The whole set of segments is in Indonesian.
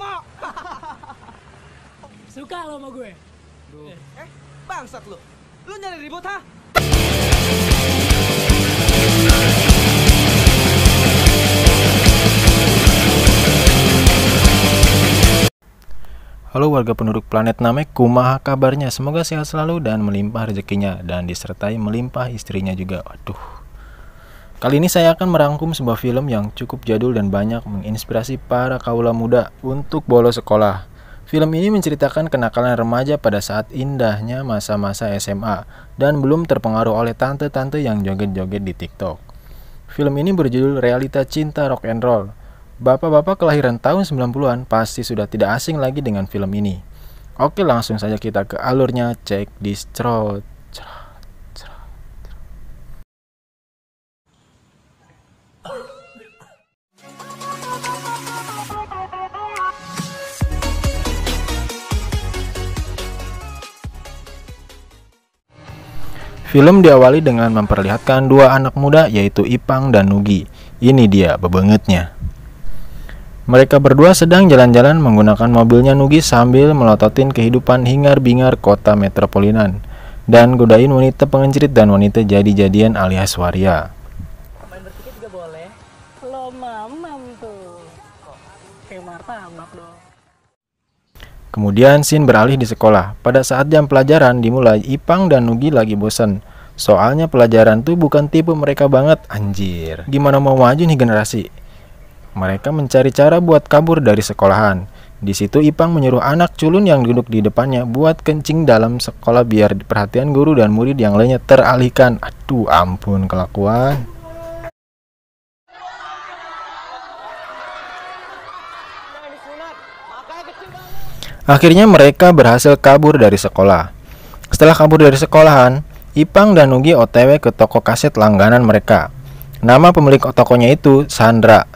mau. Suka lo sama gue? Bangsat lu. Lu nyari ribut, ha? Halo warga penduduk planet Namek, kumaha kabarnya? Semoga sehat selalu dan melimpah rezekinya dan disertai melimpah istrinya juga. Waduh. Kali ini saya akan merangkum sebuah film yang cukup jadul dan banyak menginspirasi para kaula muda untuk bolos sekolah. Film ini menceritakan kenakalan remaja pada saat indahnya masa-masa SMA dan belum terpengaruh oleh tante-tante yang joget-joget di TikTok. Film ini berjudul Realita Cinta Rock and Roll. Bapak-bapak kelahiran tahun 90-an pasti sudah tidak asing lagi dengan film ini. Oke, langsung saja kita ke alurnya, cek distro. Film diawali dengan memperlihatkan dua anak muda yaitu Ipang dan Nugi. Ini dia bebengetnya. Mereka berdua sedang jalan-jalan menggunakan mobilnya Nugi sambil melototin kehidupan hingar-bingar kota metropolitan dan godain wanita pengencrit dan wanita jadi-jadian alias waria. Main bertiga juga boleh. Lo mamam tuh. Kok kayak martabak dong. Kemudian scene beralih di sekolah. Pada saat jam pelajaran dimulai, Ipang dan Nugi lagi bosen. Soalnya pelajaran tuh bukan tipe mereka banget, anjir. Gimana mau maju nih generasi? Mereka mencari cara buat kabur dari sekolahan. Di situ Ipang menyuruh anak culun yang duduk di depannya buat kencing dalam sekolah biar perhatian guru dan murid yang lainnya teralihkan. Aduh, ampun kelakuan. Akhirnya mereka berhasil kabur dari sekolah. Setelah kabur dari sekolahan, Ipang dan Nugi OTW ke toko kaset langganan mereka. Nama pemilik tokonya itu Sandra.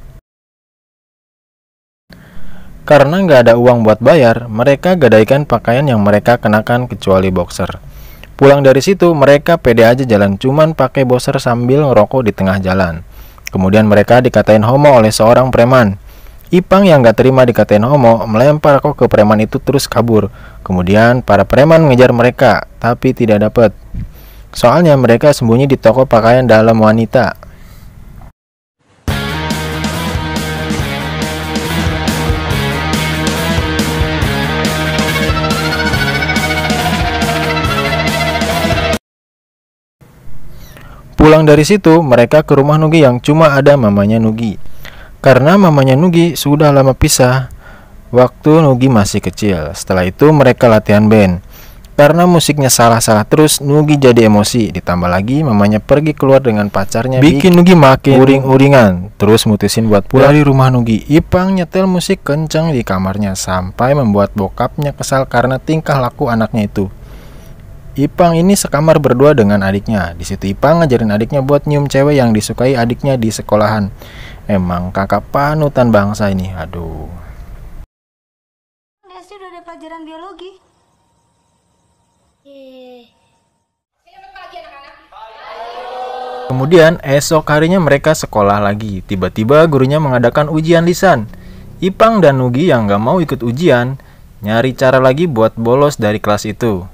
Karena nggak ada uang buat bayar, mereka gadaikan pakaian yang mereka kenakan kecuali boxer. Pulang dari situ, mereka pede aja jalan cuman pakai boxer sambil ngerokok di tengah jalan. Kemudian mereka dikatain homo oleh seorang preman. Ipang yang gak terima dikatain homo melempar kok ke preman itu terus kabur. Kemudian para preman mengejar mereka, tapi tidak dapat. Soalnya mereka sembunyi di toko pakaian dalam wanita. Pulang dari situ, mereka ke rumah Nugi yang cuma ada mamanya Nugi. Karena mamanya Nugi sudah lama pisah waktu Nugi masih kecil. Setelah itu mereka latihan band. Karena musiknya salah-salah terus, Nugi jadi emosi. Ditambah lagi mamanya pergi keluar dengan pacarnya, bikin Nugi makin uring-uringan. Terus mutusin buat pulang dari rumah Nugi. Ipang nyetel musik kencang di kamarnya sampai membuat bokapnya kesal karena tingkah laku anaknya itu. Ipang ini sekamar berdua dengan adiknya. Di situ Ipang ngajarin adiknya buat nyium cewek yang disukai adiknya di sekolahan. Emang kakak panutan bangsa ini, aduh. Desi udah ada pelajaran biologi. Kemudian esok harinya mereka sekolah lagi. Tiba-tiba gurunya mengadakan ujian lisan. Ipang dan Nugi yang gak mau ikut ujian nyari cara lagi buat bolos dari kelas itu.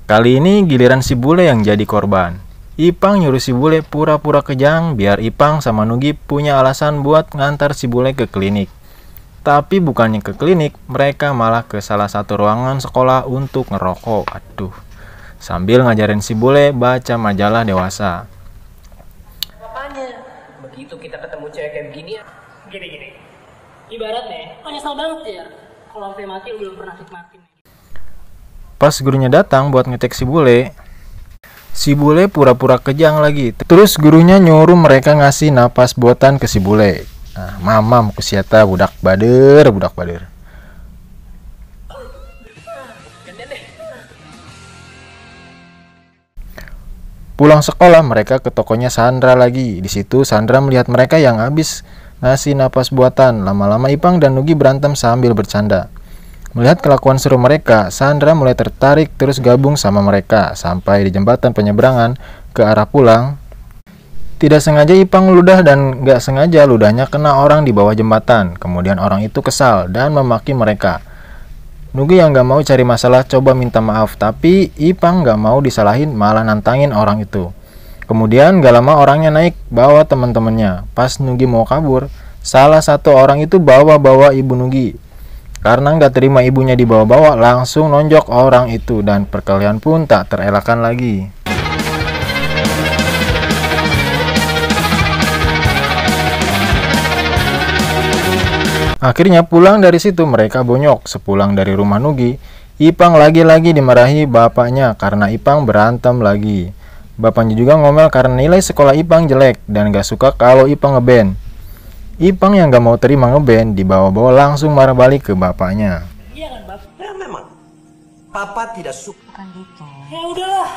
Kali ini giliran si bule yang jadi korban. Ipang nyuruh si bule pura-pura kejang biar Ipang sama Nugi punya alasan buat ngantar si bule ke klinik. Tapi bukannya ke klinik, mereka malah ke salah satu ruangan sekolah untuk ngerokok. Aduh. Sambil ngajarin si bule baca majalah dewasa. Apanya? Begitu kita ketemu cewek kayak begini ya. Gini. Ibaratnya, kok nyesel banget ya kalau sampai mati lu belum pernah nikmatin. Pas gurunya datang buat ngecek si bule pura-pura kejang lagi. Terus gurunya nyuruh mereka ngasih napas buatan ke si bule. Nah, mamam kusiata budak bader. Pulang sekolah mereka ke tokonya Sandra lagi. Di situ Sandra melihat mereka yang habis ngasih napas buatan. Lama-lama Ipang dan Nugi berantem sambil bercanda. Melihat kelakuan seru mereka, Sandra mulai tertarik terus gabung sama mereka. Sampai di jembatan penyeberangan ke arah pulang, Tidak sengaja Ipang ludah dan gak sengaja ludahnya kena orang di bawah jembatan. Kemudian orang itu kesal dan memaki mereka. Nugi yang gak mau cari masalah coba minta maaf, tapi Ipang gak mau disalahin, malah nantangin orang itu. Kemudian gak lama orangnya naik bawa teman-temannya. Pas Nugi mau kabur, salah satu orang itu bawa-bawa ibu Nugi. Karena gak terima ibunya dibawa-bawa, langsung nonjok orang itu dan perkelahian pun tak terelakkan lagi. Akhirnya pulang dari situ mereka bonyok. Sepulang dari rumah Nugi, Ipang lagi-lagi dimarahi bapaknya karena Ipang berantem lagi. Bapaknya juga ngomel karena nilai sekolah Ipang jelek dan gak suka kalau Ipang ngeband. Ipang yang gak mau terima ngeband dibawa-bawa langsung marah balik ke bapaknya. Iya kan, Bab? Ya memang. Papa tidak suka. Bukan gitu. Ya udahlah.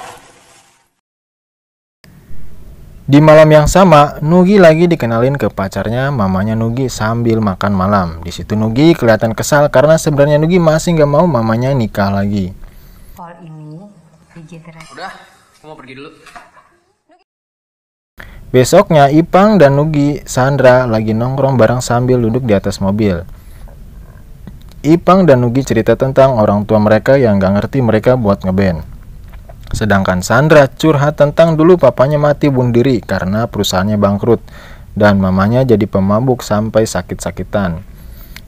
Di malam yang sama, Nugi lagi dikenalin ke pacarnya, mamanya Nugi sambil makan malam. Di situ Nugi kelihatan kesal karena sebenarnya Nugi masih gak mau mamanya nikah lagi. Soal ini dijeteran. Udah, aku mau pergi dulu. Besoknya Ipang dan Nugi Sandra lagi nongkrong bareng sambil duduk di atas mobil. Ipang dan Nugi cerita tentang orang tua mereka yang gak ngerti mereka buat ngeband. Sedangkan Sandra curhat tentang dulu papanya mati bunuh diri karena perusahaannya bangkrut dan mamanya jadi pemabuk sampai sakit-sakitan.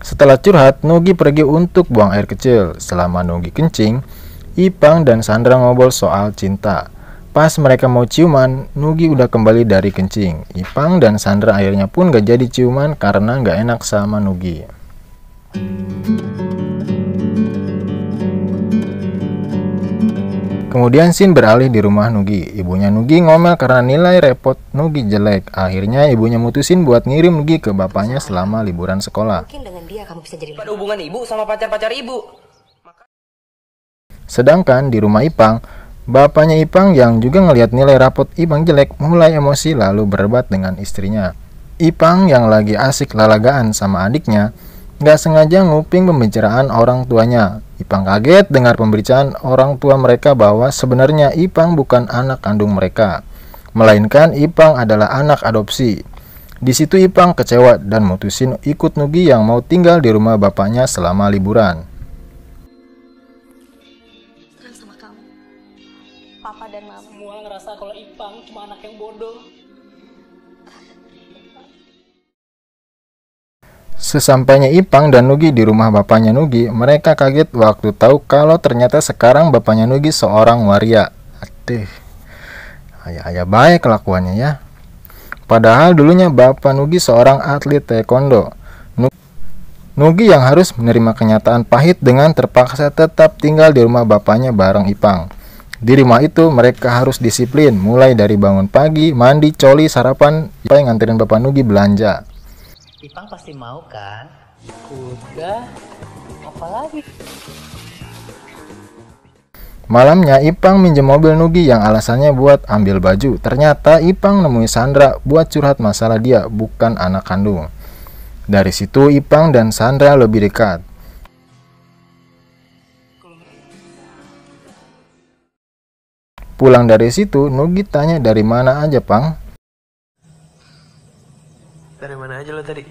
Setelah curhat, Nugi pergi untuk buang air kecil. Selama Nugi kencing, Ipang dan Sandra ngobrol soal cinta. Pas mereka mau ciuman, Nugi udah kembali dari kencing. Ipang dan Sandra akhirnya pun gak jadi ciuman karena gak enak sama Nugi. Kemudian scene beralih di rumah Nugi. Ibunya Nugi ngomel karena nilai repot Nugi jelek. Akhirnya ibunya mutusin buat ngirim Nugi ke bapaknya selama liburan sekolah. Mungkin dengan dia kamu bisa jadi. Ada hubungan ibu sama pacar-pacar ibu. Sedangkan di rumah Ipang, bapaknya Ipang yang juga ngelihat nilai rapot Ipang jelek mulai emosi lalu berdebat dengan istrinya. Ipang yang lagi asik lalagaan sama adiknya gak sengaja nguping pembicaraan orang tuanya. Ipang kaget dengar pembicaraan orang tua mereka bahwa sebenarnya Ipang bukan anak kandung mereka, melainkan Ipang adalah anak adopsi. Di situ Ipang kecewa dan mutusin ikut Nugi yang mau tinggal di rumah bapaknya selama liburan. Sama kamu, papa dan mama. Semua ngerasa kalau Ipang cuma anak yang bodoh. Sesampainya Ipang dan Nugi di rumah bapaknya Nugi, mereka kaget waktu tahu kalau ternyata sekarang bapaknya Nugi seorang waria. Aduh, ayah baik kelakuannya ya. Padahal dulunya bapak Nugi seorang atlet taekwondo. Nugi yang harus menerima kenyataan pahit dengan terpaksa tetap tinggal di rumah bapaknya bareng Ipang. Di rumah itu mereka harus disiplin, mulai dari bangun pagi, mandi, coli, sarapan, Ipang nganterin bapak Nugi belanja. Ipang pasti mau kan? Udah, apalagi? Malamnya Ipang minjem mobil Nugi yang alasannya buat ambil baju. Ternyata Ipang nemui Sandra buat curhat masalah dia bukan anak kandung. Dari situ Ipang dan Sandra lebih dekat. Pulang dari situ Nugi tanya dari mana aja Pang? Dari mana aja lo tadi?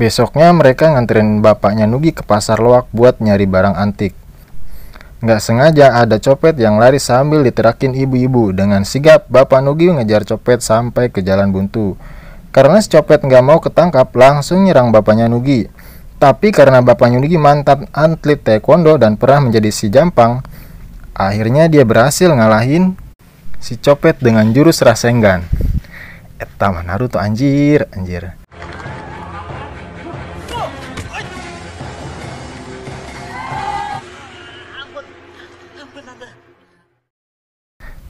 Besoknya mereka nganterin bapaknya Nugi ke pasar loak buat nyari barang antik. Nggak sengaja ada copet yang lari sambil diterakin ibu-ibu. Dengan sigap bapak Nugi ngejar copet sampai ke jalan buntu. Karena si copet nggak mau ketangkap langsung nyerang bapaknya Nugi. Tapi karena bapaknya Nugi mantan atlet taekwondo dan pernah menjadi si Jampang, akhirnya dia berhasil ngalahin si copet dengan jurus Rasengan. Eta mah Naruto anjir.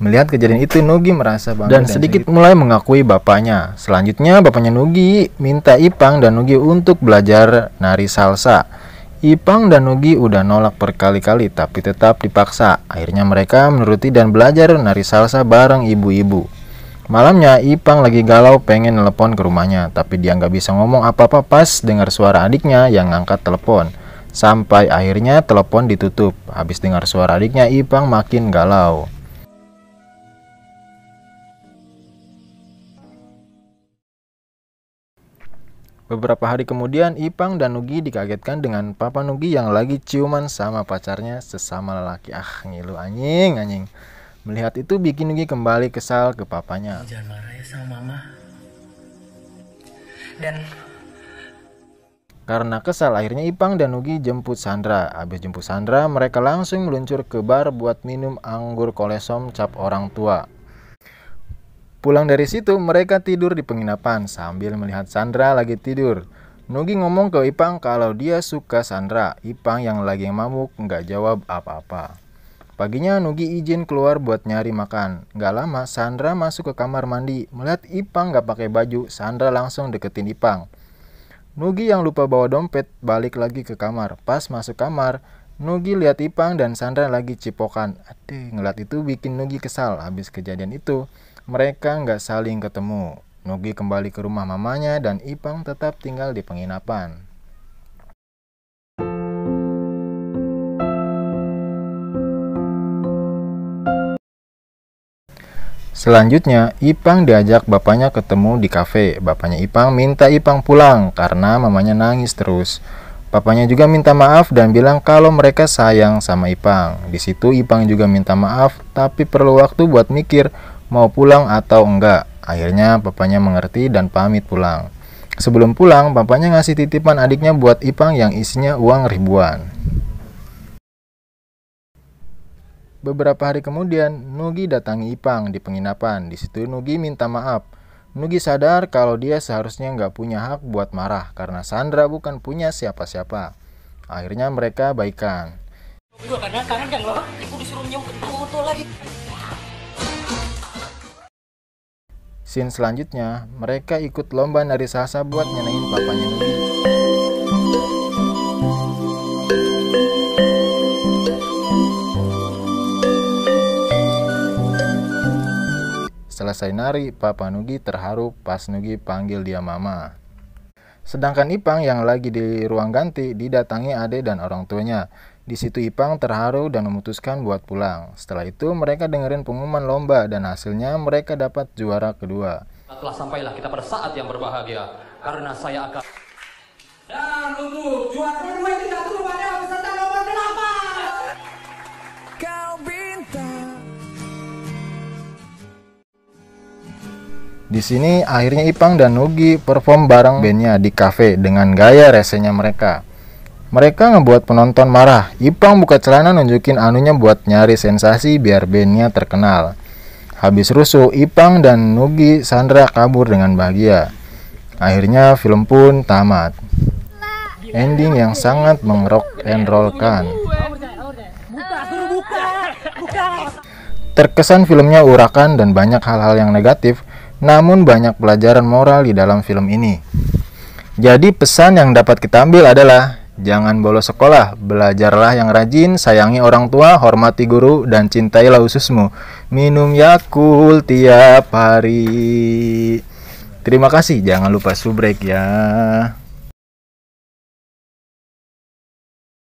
Melihat kejadian itu Nugi merasa bangga dan sedikit mulai mengakui bapaknya. Selanjutnya bapaknya Nugi minta Ipang dan Nugi untuk belajar nari salsa. Ipang dan Nugi udah nolak berkali-kali tapi tetap dipaksa. Akhirnya mereka menuruti dan belajar nari salsa bareng ibu-ibu. Malamnya Ipang lagi galau pengen telepon ke rumahnya, tapi dia nggak bisa ngomong apa-apa pas dengar suara adiknya yang ngangkat telepon. Sampai akhirnya telepon ditutup. Habis dengar suara adiknya Ipang makin galau. Beberapa hari kemudian, Ipang dan Nugi dikagetkan dengan Papa Nugi yang lagi ciuman sama pacarnya sesama lelaki. Ngilu anjing. Melihat itu bikin Nugi kembali kesal ke papanya. Jangan marah ya sama mama. Dan Karena kesal, akhirnya Ipang dan Nugi jemput Sandra. Habis jemput Sandra, mereka langsung meluncur ke bar buat minum anggur kolesom cap orang tua. Pulang dari situ, mereka tidur di penginapan sambil melihat Sandra lagi tidur. Nugi ngomong ke Ipang kalau dia suka Sandra. Ipang yang lagi mabuk nggak jawab apa-apa. Paginya Nugi izin keluar buat nyari makan. Nggak lama, Sandra masuk ke kamar mandi. Melihat Ipang nggak pakai baju, Sandra langsung deketin Ipang. Nugi yang lupa bawa dompet balik lagi ke kamar. Pas masuk kamar, Nugi lihat Ipang dan Sandra lagi cipokan. Ngeliat itu bikin Nugi kesal. Habis kejadian itu, mereka nggak saling ketemu. Nugi kembali ke rumah mamanya dan Ipang tetap tinggal di penginapan. Selanjutnya, Ipang diajak bapaknya ketemu di kafe. Bapaknya Ipang minta Ipang pulang karena mamanya nangis terus. Bapaknya juga minta maaf dan bilang kalau mereka sayang sama Ipang. Di situ Ipang juga minta maaf, tapi perlu waktu buat mikir mau pulang atau enggak. Akhirnya bapaknya mengerti dan pamit pulang. Sebelum pulang, bapaknya ngasih titipan adiknya buat Ipang yang isinya uang ribuan. Beberapa hari kemudian, Nugi datangi Ipang di penginapan. Di situ Nugi minta maaf. Nugi sadar kalau dia seharusnya nggak punya hak buat marah karena Sandra bukan punya siapa-siapa. Akhirnya mereka baikan. gue kadang-kadang loh, aku disuruh nyium foto lagi. Scene selanjutnya, mereka ikut lomba nari salsa buat nyenengin papanya Nugi. Selesai nari, Papa Nugi terharu pas Nugi panggil dia mama. Sedangkan Ipang yang lagi di ruang ganti didatangi ade dan orang tuanya. Di situ Ipang terharu dan memutuskan buat pulang. Setelah itu mereka dengerin pengumuman lomba dan hasilnya mereka dapat juara kedua. Telah sampailah kita pada saat yang berbahagia karena saya akan dan untuk juara kedua itu jatuh pada peserta nomor 8. Kau bintang. Di sini akhirnya Ipang dan Nugi perform bareng bandnya di kafe dengan gaya resenya mereka. Mereka ngebuat penonton marah. Ipang buka celana nunjukin anunya buat nyari sensasi biar bandnya terkenal. Habis rusuh, Ipang dan Nugi Sandra kabur dengan bahagia. Akhirnya film pun tamat. Ending yang sangat mengrock and roll-kan. Terkesan filmnya urakan dan banyak hal-hal yang negatif, namun banyak pelajaran moral di dalam film ini. Jadi pesan yang dapat kita ambil adalah jangan bolos sekolah, belajarlah yang rajin, sayangi orang tua, hormati guru, dan cintailah ususmu. Minum Yakult tiap hari. Terima kasih, jangan lupa subrek ya.